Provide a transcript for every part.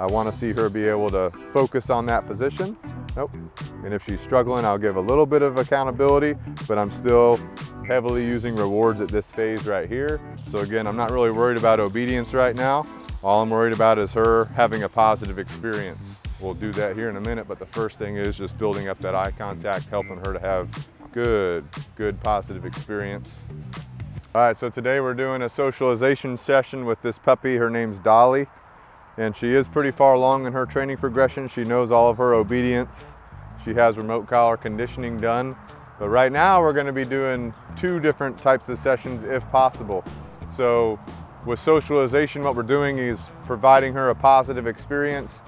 I want to see her be able to focus on that position. Nope. And if she's struggling, I'll give a little bit of accountability, but I'm still heavily using rewards at this phase right here. So again, I'm not really worried about obedience right now. All I'm worried about is her having a positive experience. We'll do that here in a minute, but the first thing is just building up that eye contact, helping her to have good positive experience. All right, so today we're doing a socialization session with this puppy. Her name's Dolly, and she is pretty far along in her training progression. She knows all of her obedience. She has remote collar conditioning done. But right now we're going to be doing 2 different types of sessions if possible. So with socialization, what we're doing is providing her a positive experience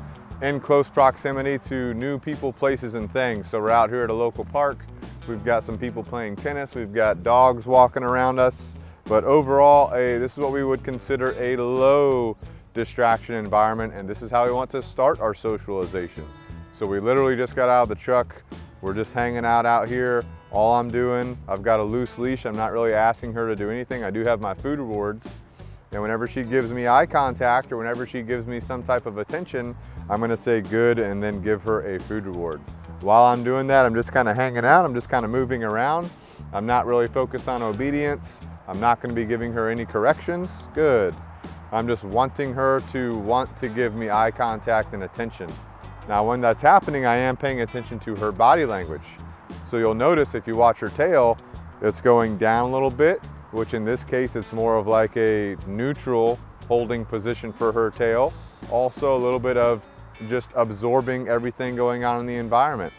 in close proximity to new people, places, and things. So we're out here at a local park. We've got some people playing tennis. We've got dogs walking around us. But overall, this is what we would consider a low distraction environment, and this is how we want to start our socialization. So we literally just got out of the truck. We're just hanging out here. All I'm doing, I've got a loose leash. I'm not really asking her to do anything. I do have my food rewards. And whenever she gives me eye contact or whenever she gives me some type of attention, I'm gonna say good and then give her a food reward. While I'm doing that, I'm just kind of hanging out. I'm just kind of moving around. I'm not really focused on obedience. I'm not gonna be giving her any corrections. Good. I'm just wanting her to want to give me eye contact and attention. Now, when that's happening, I am paying attention to her body language. So you'll notice if you watch her tail, it's going down a little bit, which in this case, it's more of like a neutral holding position for her tail. Also a little bit of just absorbing everything going on in the environment.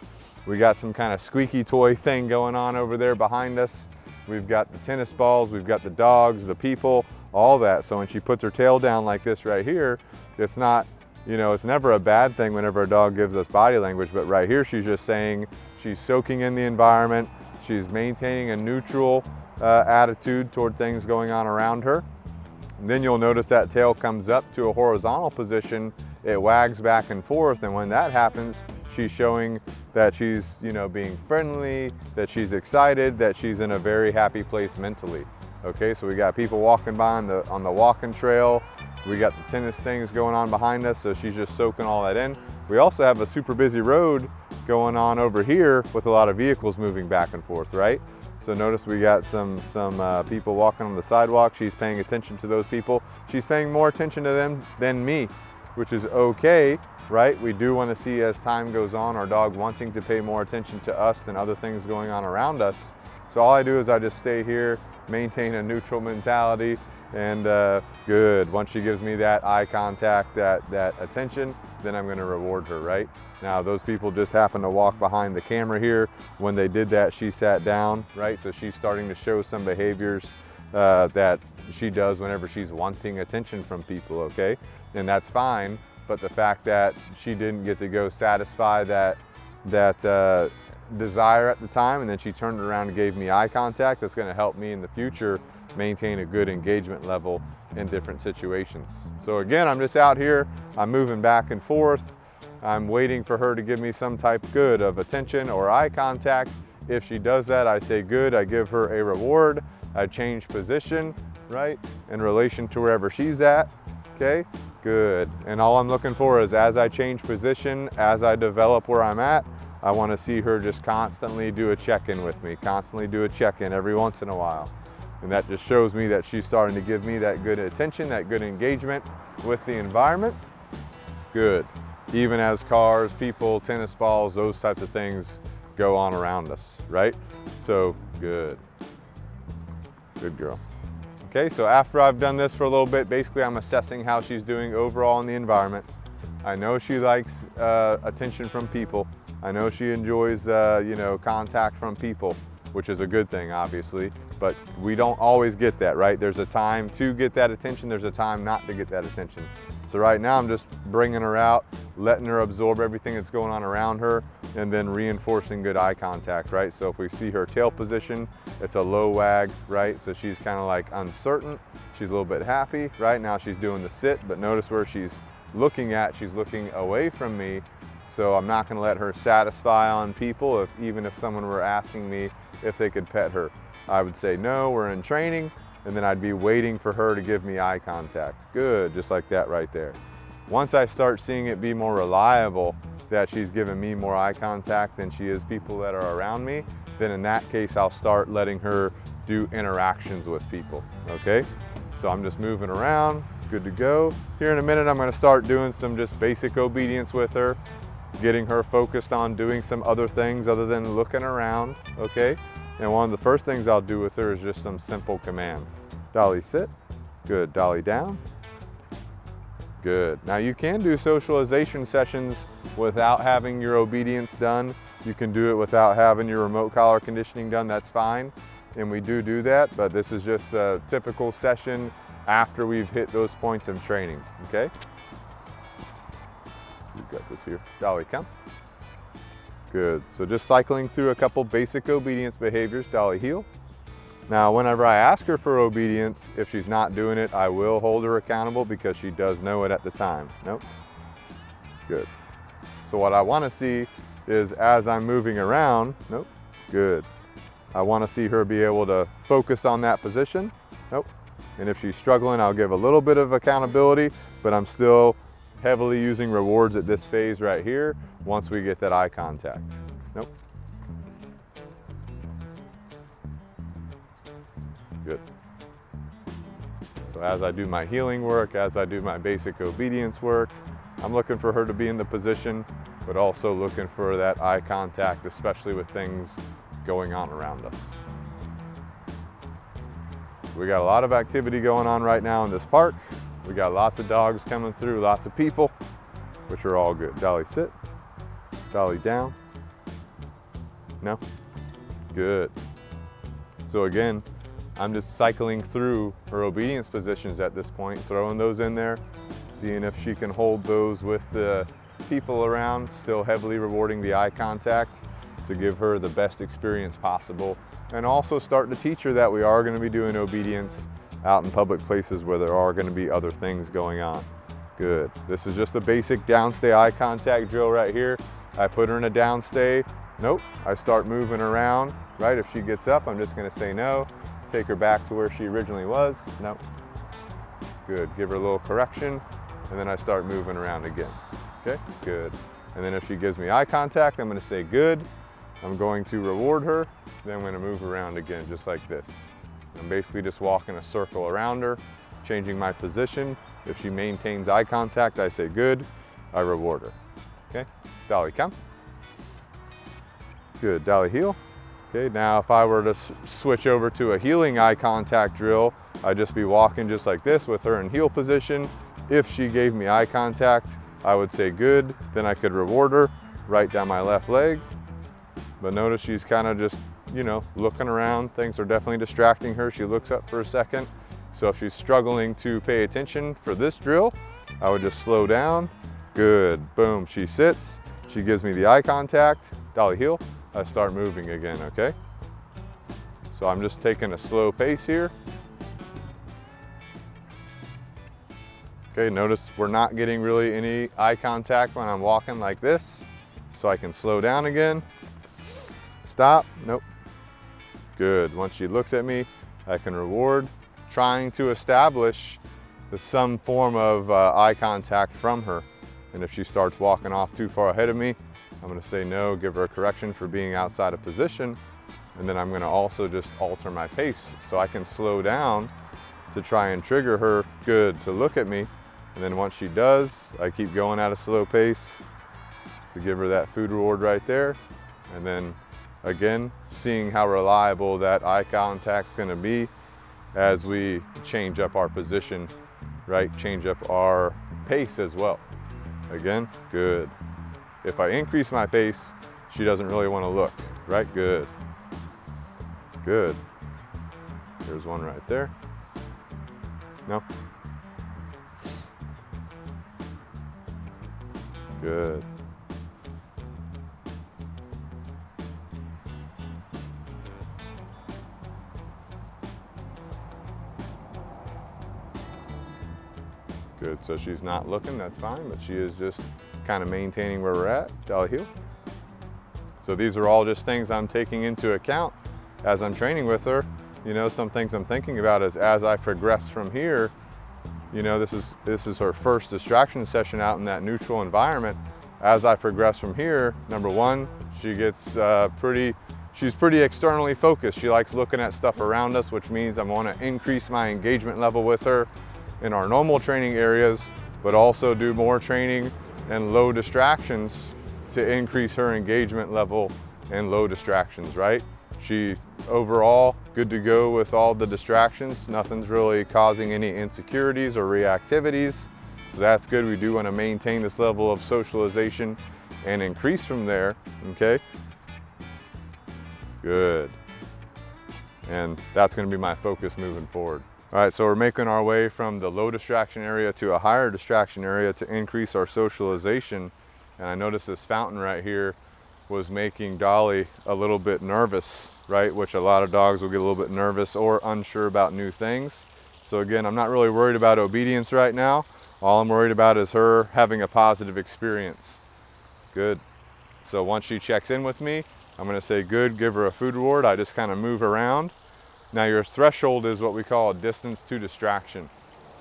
We got some kind of squeaky toy thing going on over there behind us. We've got the tennis balls, we've got the dogs, the people, all that. So when she puts her tail down like this right here, it's not, you know, it's never a bad thing whenever a dog gives us body language, but right here she's just saying she's soaking in the environment, she's maintaining a neutral attitude toward things going on around her. And then you'll notice that tail comes up to a horizontal position, it wags back and forth, and when that happens, she's showing that she's, you know, being friendly, that she's excited, that she's in a very happy place mentally. Okay, so we got people walking by on the walking trail. We got the tennis things going on behind us, so she's just soaking all that in. We also have a super busy road going on over here with a lot of vehicles moving back and forth, right? So notice we got some people walking on the sidewalk. She's paying attention to those people. She's paying more attention to them than me, which is okay, right? We do want to see, as time goes on, our dog wanting to pay more attention to us than other things going on around us. So all I do is I just stay here, maintain a neutral mentality, and good. Once she gives me that eye contact, that attention, then I'm going to reward her, right? Now, those people just happen to walk behind the camera here. When they did that, she sat down, right? So she's starting to show some behaviors that she does whenever she's wanting attention from people, okay? And that's fine, but the fact that she didn't get to go satisfy that desire at the time, and then she turned around and gave me eye contact, that's going to help me in the future maintain a good engagement level in different situations. So again, I'm just out here, I'm moving back and forth, I'm waiting for her to give me some type good of attention or eye contact. If she does that, I say good, I give her a reward, I change position, right, in relation to wherever she's at, okay, good. And all I'm looking for is, as I change position, as I develop where I'm at, I want to see her just constantly do a check-in with me, constantly do a check-in every once in a while. And that just shows me that she's starting to give me that good attention, that good engagement with the environment. Good. Even as cars, people, tennis balls, those types of things go on around us, right? So good. Good girl. Okay, so after I've done this for a little bit, basically I'm assessing how she's doing overall in the environment. I know she likes attention from people. I know she enjoys, you know, contact from people, which is a good thing, obviously, but we don't always get that, right? There's a time to get that attention, there's a time not to get that attention. So right now I'm just bringing her out, letting her absorb everything that's going on around her, and then reinforcing good eye contact, right? So if we see her tail position, it's a low wag, right? So she's kind of like uncertain, she's a little bit happy. Right now she's doing the sit, but notice where she's looking at, she's looking away from me. So I'm not going to let her satisfy on people. Even if someone were asking me if they could pet her, I would say no, we're in training, and then I'd be waiting for her to give me eye contact. Good, just like that right there. Once I start seeing it be more reliable, that she's giving me more eye contact than she is people that are around me, then in that case, I'll start letting her do interactions with people, okay? So I'm just moving around, good to go. Here in a minute, I'm gonna start doing some just basic obedience with her, getting her focused on doing some other things other than looking around, okay? And one of the first things I'll do with her is just some simple commands. Dolly, sit. Good. Dolly, down. Good. Now you can do socialization sessions without having your obedience done. You can do it without having your remote collar conditioning done, that's fine. And we do that, but this is just a typical session after we've hit those points of training, okay? We've got this here. Dolly, come. Good. So just cycling through a couple basic obedience behaviors. Dolly, heel. Now, whenever I ask her for obedience, if she's not doing it, I will hold her accountable because she does know it at the time. Nope. Good. So what I want to see is as I'm moving around, nope. Good. I want to see her be able to focus on that position. Nope. And if she's struggling, I'll give a little bit of accountability, but I'm still heavily using rewards at this phase right here once we get that eye contact. Nope. Good. So as I do my healing work, as I do my basic obedience work, I'm looking for her to be in the position, but also looking for that eye contact, especially with things going on around us. We got a lot of activity going on right now in this park. We got lots of dogs coming through, lots of people, which are all good. Dolly, sit. Dolly, down. No? Good. So again, I'm just cycling through her obedience positions at this point, throwing those in there, seeing if she can hold those with the people around, still heavily rewarding the eye contact to give her the best experience possible, and also starting to teach her that we are going to be doing obedience out in public places where there are going to be other things going on. Good. This is just a basic downstay eye contact drill right here. I put her in a downstay. Nope. I start moving around, right? If she gets up, I'm just going to say no. Take her back to where she originally was. Nope. Good. Give her a little correction, and then I start moving around again. Okay, good. And then if she gives me eye contact, I'm going to say good. I'm going to reward her. Then I'm going to move around again, just like this. I'm basically just walking a circle around her, changing my position. If she maintains eye contact, I say good. I reward her. Okay, Dolly, come. Good. Dolly, heel. Okay, now if I were to switch over to a healing eye contact drill, I'd just be walking just like this with her in heel position. If she gave me eye contact, I would say good, then I could reward her right down my left leg. But notice she's kind of just, you know, looking around. Things are definitely distracting her. She looks up for a second. So if she's struggling to pay attention for this drill, I would just slow down. Good, boom, she sits. She gives me the eye contact, Dolly, heel. I start moving again, okay? So I'm just taking a slow pace here. Okay, notice we're not getting really any eye contact when I'm walking like this. So I can slow down again. Stop, nope. Good, once she looks at me, I can reward. Trying to establish some form of eye contact from her. And if she starts walking off too far ahead of me, I'm going to say no, give her a correction for being outside of position, and then I'm going to also just alter my pace so I can slow down to try and trigger her, good, to look at me. And then once she does, I keep going at a slow pace to give her that food reward right there. And then again, seeing how reliable that eye contact's going to be as we change up our position, right? Change up our pace as well. Again, good. If I increase my pace, she doesn't really want to look, right? Good. Good. There's one right there. No. Good. Good, so she's not looking, that's fine, but she is just kind of maintaining where we're at. Dolly, heel. So these are all just things I'm taking into account as I'm training with her. You know, some things I'm thinking about is as I progress from here, you know, this is her first distraction session out in that neutral environment. As I progress from here, number one, she gets she's pretty externally focused. She likes looking at stuff around us, which means I want to increase my engagement level with her in our normal training areas, but also do more training and low distractions to increase her engagement level and low distractions, right? She's overall good to go with all the distractions. Nothing's really causing any insecurities or reactivities. So that's good. We do want to maintain this level of socialization and increase from there, okay? Good. And that's going to be my focus moving forward. All right, so we're making our way from the low distraction area to a higher distraction area to increase our socialization. And I noticed this fountain right here was making Dolly a little bit nervous, right? Which a lot of dogs will get a little bit nervous or unsure about new things. So again, I'm not really worried about obedience right now. All I'm worried about is her having a positive experience. Good. So once she checks in with me, I'm going to say good, give her a food reward. I just kind of move around. Now your threshold is what we call a distance to distraction.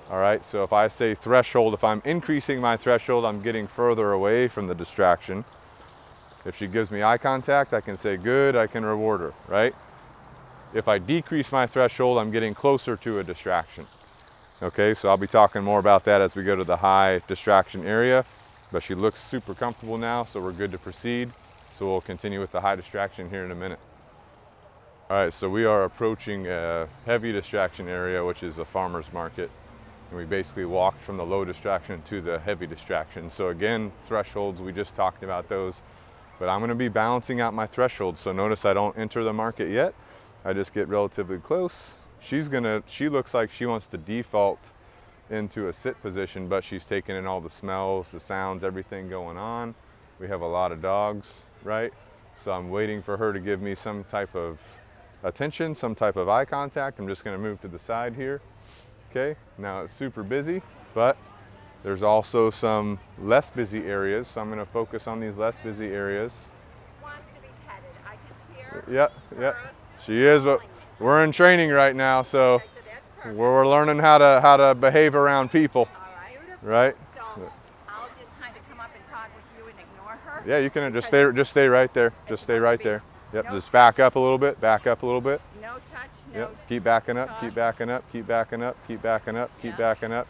All right, so if I say threshold, if I'm increasing my threshold, I'm getting further away from the distraction. If she gives me eye contact, I can say good, I can reward her, right? If I decrease my threshold, I'm getting closer to a distraction. Okay, so I'll be talking more about that as we go to the high distraction area, but she looks super comfortable now, so we're good to proceed. So we'll continue with the high distraction here in a minute. All right, so we are approaching a heavy distraction area, which is a farmer's market. And we basically walked from the low distraction to the heavy distraction. So again, thresholds, we just talked about those, but I'm gonna be balancing out my thresholds. So notice I don't enter the market yet. I just get relatively close. She looks like she wants to default into a sit position, but she's taking in all the smells, the sounds, everything going on. We have a lot of dogs, right? So I'm waiting for her to give me some type of attention, some type of eye contact. I'm just gonna move to the side here. Okay, now it's super busy, but there's also some less busy areas. So I'm gonna focus on these less busy areas. Wants to be petted. I can hear. Yep. She is, but we're in training right now, so we're learning how to behave around people. All right? So I'll just kind of come up and talk with you and ignore her. Yeah, you can just stay right there. Just stay right there. Yep, No just back touch. up a little bit, back up a little bit. No touch, no. Yep, keep backing up, talk. keep backing up, keep backing up, keep backing up, keep Yeah. backing up,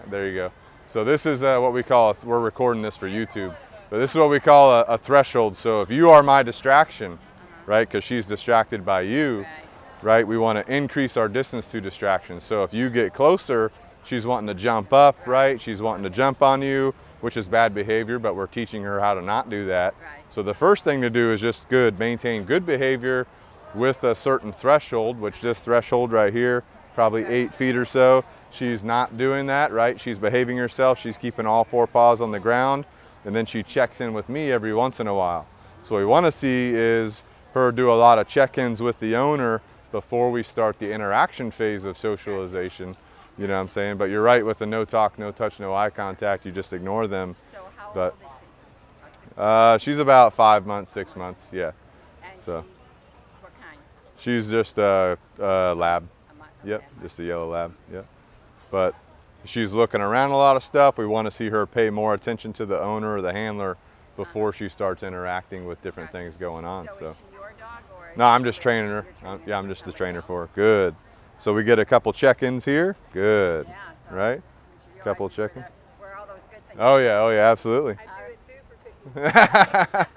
there you go. So this is what we call, we're recording this for YouTube, but this is what we call a threshold. So if you are my distraction, right, because she's distracted by you, right, we want to increase our distance to distraction. So if you get closer, she's wanting to jump up, right? She's wanting to jump on you, which is bad behavior, but we're teaching her how to not do that. Right. So the first thing to do is just maintain good behavior with a certain threshold, which this threshold right here, probably 8 feet or so. She's not doing that, right? She's behaving herself. She's keeping all 4 paws on the ground, and then she checks in with me every once in a while. So what we want to see is her do a lot of check-ins with the owner before we start the interaction phase of socialization. You know what I'm saying? But you're right, with the no talk, no touch, no eye contact, you just ignore them. So how But old is she's about 5 months, 6 months, yeah. she? And So she's what kind? she's just a lab. Yep, Okay. just a yellow lab, yep. But she's looking around a lot of stuff. We want to see her pay more attention to the owner or the handler before she starts interacting with different things going on. So So is she your dog or? no, I'm just training her. Yeah, I'm just the trainer for her. Good. So we get a couple check-ins here. Good. Yeah. So Right? you Couple are where check-ins. where all those good things. Oh yeah, absolutely. I do it too for people.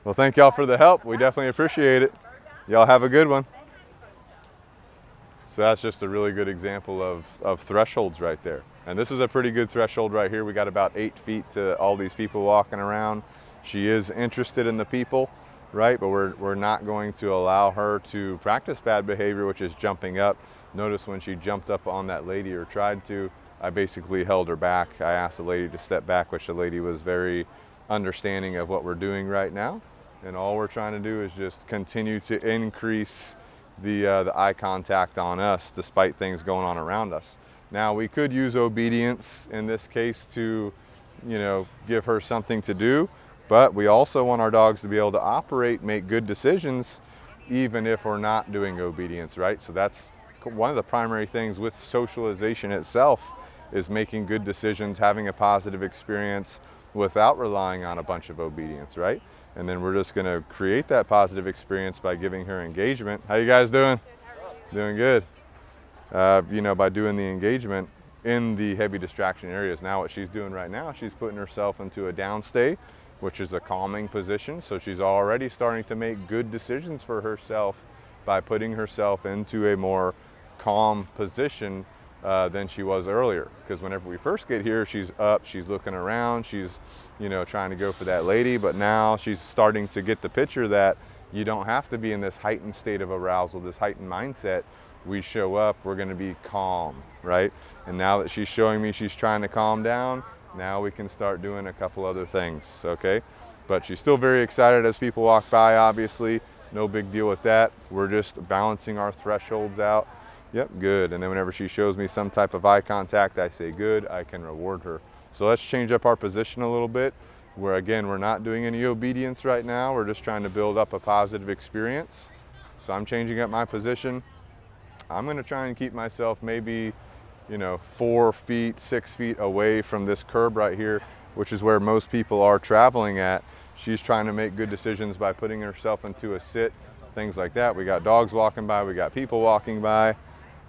Well, thank y'all for the help. We definitely appreciate it. Y'all have a good one. So that's just a really good example of thresholds right there. And this is a pretty good threshold right here. We got about 8 feet to all these people walking around. She is interested in the people, right? But we're not going to allow her to practice bad behavior, which is jumping up. Notice when she jumped up on that lady or tried to, I basically held her back. I asked the lady to step back, which the lady was very understanding of what we're doing right now. And all we're trying to do is just continue to increase the eye contact on us despite things going on around us. Now we could use obedience in this case to, you know, give her something to do, but we also want our dogs to be able to operate, make good decisions, even if we're not doing obedience, right? So that's one of the primary things with socialization itself is making good decisions, having a positive experience without relying on a bunch of obedience, right? And then we're just gonna create that positive experience by giving her engagement. How you guys doing? Doing good. You know, by doing the engagement in the heavy distraction areas. Now what she's doing right now, she's putting herself into a downstay, which is a calming position. So she's already starting to make good decisions for herself by putting herself into a more calm position than she was earlier. Because whenever we first get here, she's up, she's looking around, she's, you know, trying to go for that lady, but now she's starting to get the picture that you don't have to be in this heightened state of arousal, this heightened mindset. We show up, we're gonna be calm, right? And now that she's showing me she's trying to calm down, now we can start doing a couple other things, okay? But she's still very excited as people walk by, obviously. No big deal with that. We're just balancing our thresholds out. Yep, good. And then whenever she shows me some type of eye contact, I say good, I can reward her. So let's change up our position a little bit, where again, we're not doing any obedience right now. We're just trying to build up a positive experience. So I'm changing up my position. I'm gonna try and keep myself maybe, you know, 4 feet, 6 feet away from this curb right here, which is where most people are traveling at. She's trying to make good decisions by putting herself into a sit, things like that. We got dogs walking by, we got people walking by,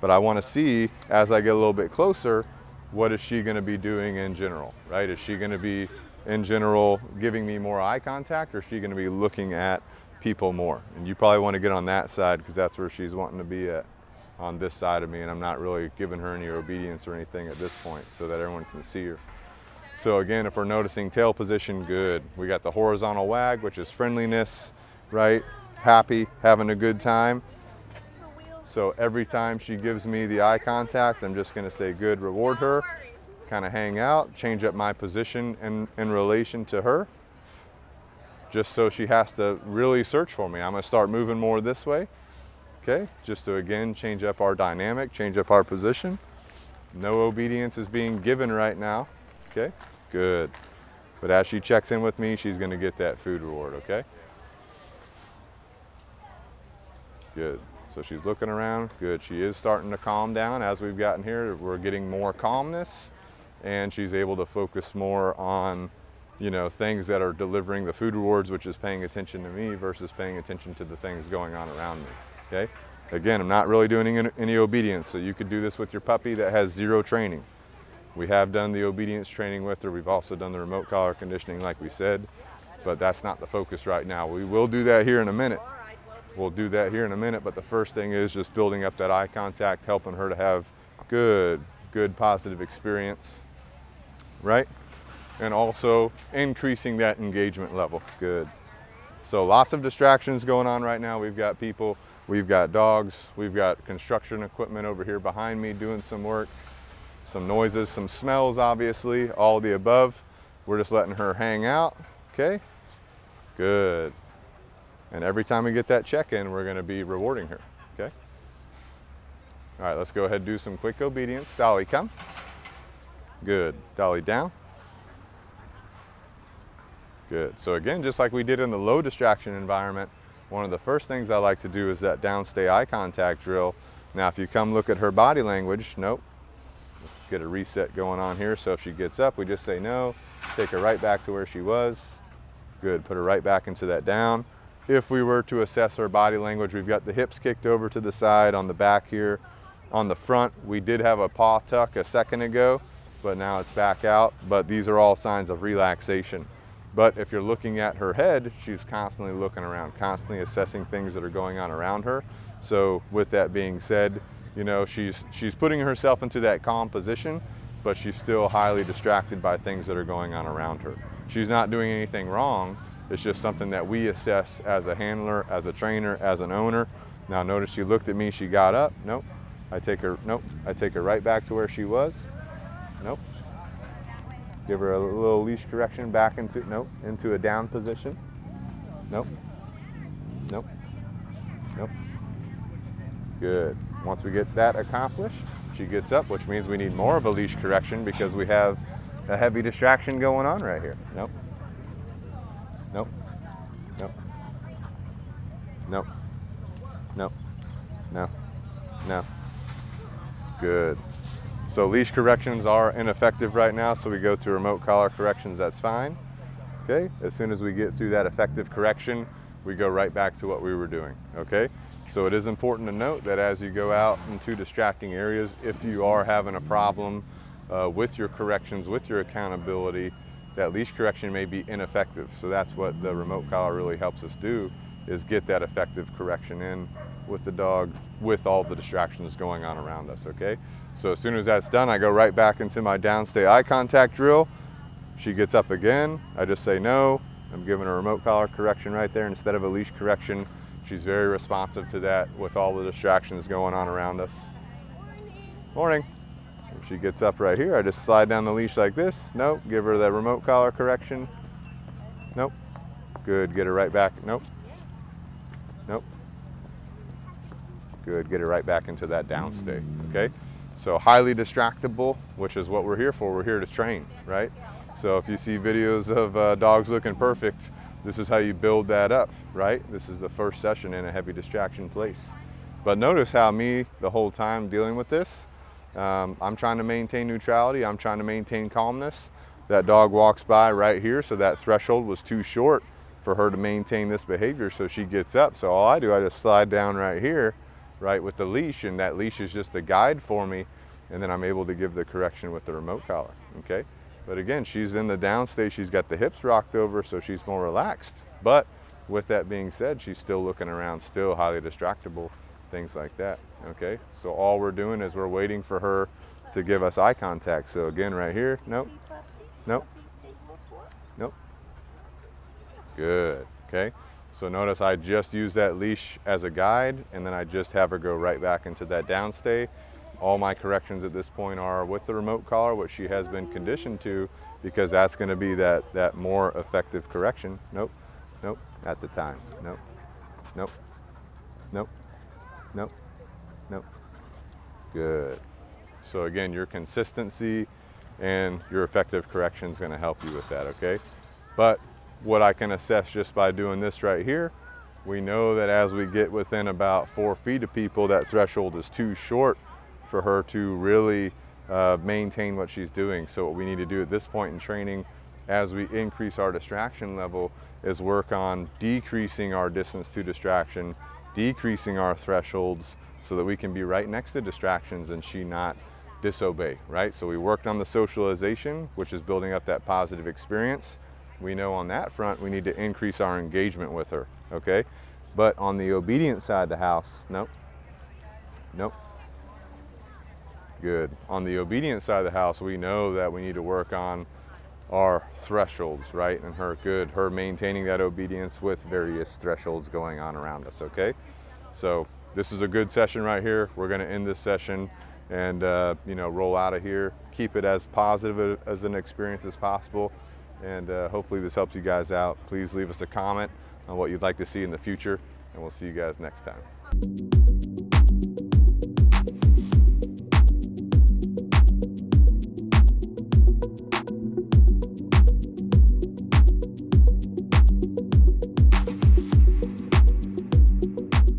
but I wanna see, as I get a little bit closer, what is she gonna be doing in general, right? Is she gonna be, in general, giving me more eye contact, or is she gonna be looking at people more? And you probably wanna get on that side because that's where she's wanting to be at, on this side of me, and I'm not really giving her any obedience or anything at this point so that everyone can see her. So again, if we're noticing tail position, good. We got the horizontal wag, which is friendliness, right? Happy, having a good time. So every time she gives me the eye contact, I'm just gonna say good, reward her, kind of hang out, change up my position in relation to her, just so she has to really search for me. I'm gonna start moving more this way. Okay, just to again change up our dynamic, change up our position. No obedience is being given right now. Okay, good. But as she checks in with me, she's gonna get that food reward, okay? Good. So she's looking around, good. She is starting to calm down as we've gotten here. We're getting more calmness, and she's able to focus more on, you know, things that are delivering the food rewards, which is paying attention to me versus paying attention to the things going on around me. Okay. Again, I'm not really doing any obedience, so you could do this with your puppy that has 0 training. We have done the obedience training with her. We've also done the remote collar conditioning like we said, but that's not the focus right now. We will do that here in a minute. We'll do that here in a minute, but the first thing is just building up that eye contact, helping her to have good positive experience, right? And also increasing that engagement level, good. So lots of distractions going on right now. We've got people, we've got dogs, we've got construction equipment over here behind me doing some work, some noises, some smells, obviously, all of the above. We're just letting her hang out, okay? Good. And every time we get that check-in, we're gonna be rewarding her, okay? All right, let's go ahead and do some quick obedience. Dolly, come. Good, Dolly down. Good, so again, just like we did in the low distraction environment, one of the first things I like to do is that downstay eye contact drill. Now, if you come look at her body language, nope. Let's get a reset going on here. So if she gets up, we just say no, take her right back to where she was. Good, put her right back into that down. If we were to assess her body language, we've got the hips kicked over to the side on the back here. On the front, we did have a paw tuck a second ago, but now it's back out. But these are all signs of relaxation. But if you're looking at her head, she's constantly looking around, constantly assessing things that are going on around her. So with that being said, you know, she's putting herself into that calm position, but she's still highly distracted by things that are going on around her. She's not doing anything wrong. It's just something that we assess as a handler, as a trainer, as an owner. Now notice she looked at me, she got up. Nope. I take her right back to where she was. Nope. Give her a little leash correction back into a down position. Nope. Nope. Nope. Good. Once we get that accomplished, she gets up, which means we need more of a leash correction because we have a heavy distraction going on right here. Nope. Nope. Nope. Nope. Nope. No. No. Good. So leash corrections are ineffective right now, so we go to remote collar corrections, that's fine. Okay, as soon as we get through that effective correction, we go right back to what we were doing, okay? So it is important to note that as you go out into distracting areas, if you are having a problem with your corrections, with your accountability, that leash correction may be ineffective. So that's what the remote collar really helps us do, is get that effective correction in with the dog, with all the distractions going on around us, okay? So as soon as that's done, I go right back into my downstay eye contact drill. She gets up again, I just say no. I'm giving a remote collar correction right there instead of a leash correction. She's very responsive to that with all the distractions going on around us. Morning. If she gets up right here, I just slide down the leash like this. Nope, give her the remote collar correction. Nope. Good, get her right back. Nope. Nope. Good, get her right back into that downstay, okay? So highly distractible, which is what we're here for. We're here to train, right? So if you see videos of dogs looking perfect, this is how you build that up, right? This is the first session in a heavy distraction place. But notice how me, the whole time dealing with this, I'm trying to maintain neutrality, I'm trying to maintain calmness. That dog walks by right here, so that threshold was too short for her to maintain this behavior, so she gets up. So all I do, I just slide down right here, right, with the leash, and that leash is just a guide for me, and then I'm able to give the correction with the remote collar, okay? But again, she's in the downstay, she's got the hips rocked over, so she's more relaxed. But with that being said, she's still looking around, still highly distractible, things like that, okay? So all we're doing is we're waiting for her to give us eye contact. So again, right here, nope, nope, nope. Good, okay? So notice I just use that leash as a guide, and then I just have her go right back into that downstay. All my corrections at this point are with the remote collar, which she has been conditioned to, because that's gonna be that more effective correction. Nope, nope, at the time, nope, nope, nope, nope, nope. Good. So again, your consistency and your effective correction is gonna help you with that, okay? But what I can assess just by doing this right here, we know that as we get within about 4 feet of people, that threshold is too short for her to really maintain what she's doing. So what we need to do at this point in training, as we increase our distraction level, is work on decreasing our distance to distraction, decreasing our thresholds, so that we can be right next to distractions and she not disobey, right? So we worked on the socialization, which is building up that positive experience. We know on that front, we need to increase our engagement with her, okay? But on the obedience side of the house, nope, nope. Good. On the obedience side of the house, we know that we need to work on our thresholds, right? And her maintaining that obedience with various thresholds going on around us, okay? So this is a good session right here. We're gonna end this session and you know, roll out of here. Keep it as positive as an experience as possible. And hopefully this helps you guys out. Please leave us a comment on what you'd like to see in the future, and we'll see you guys next time.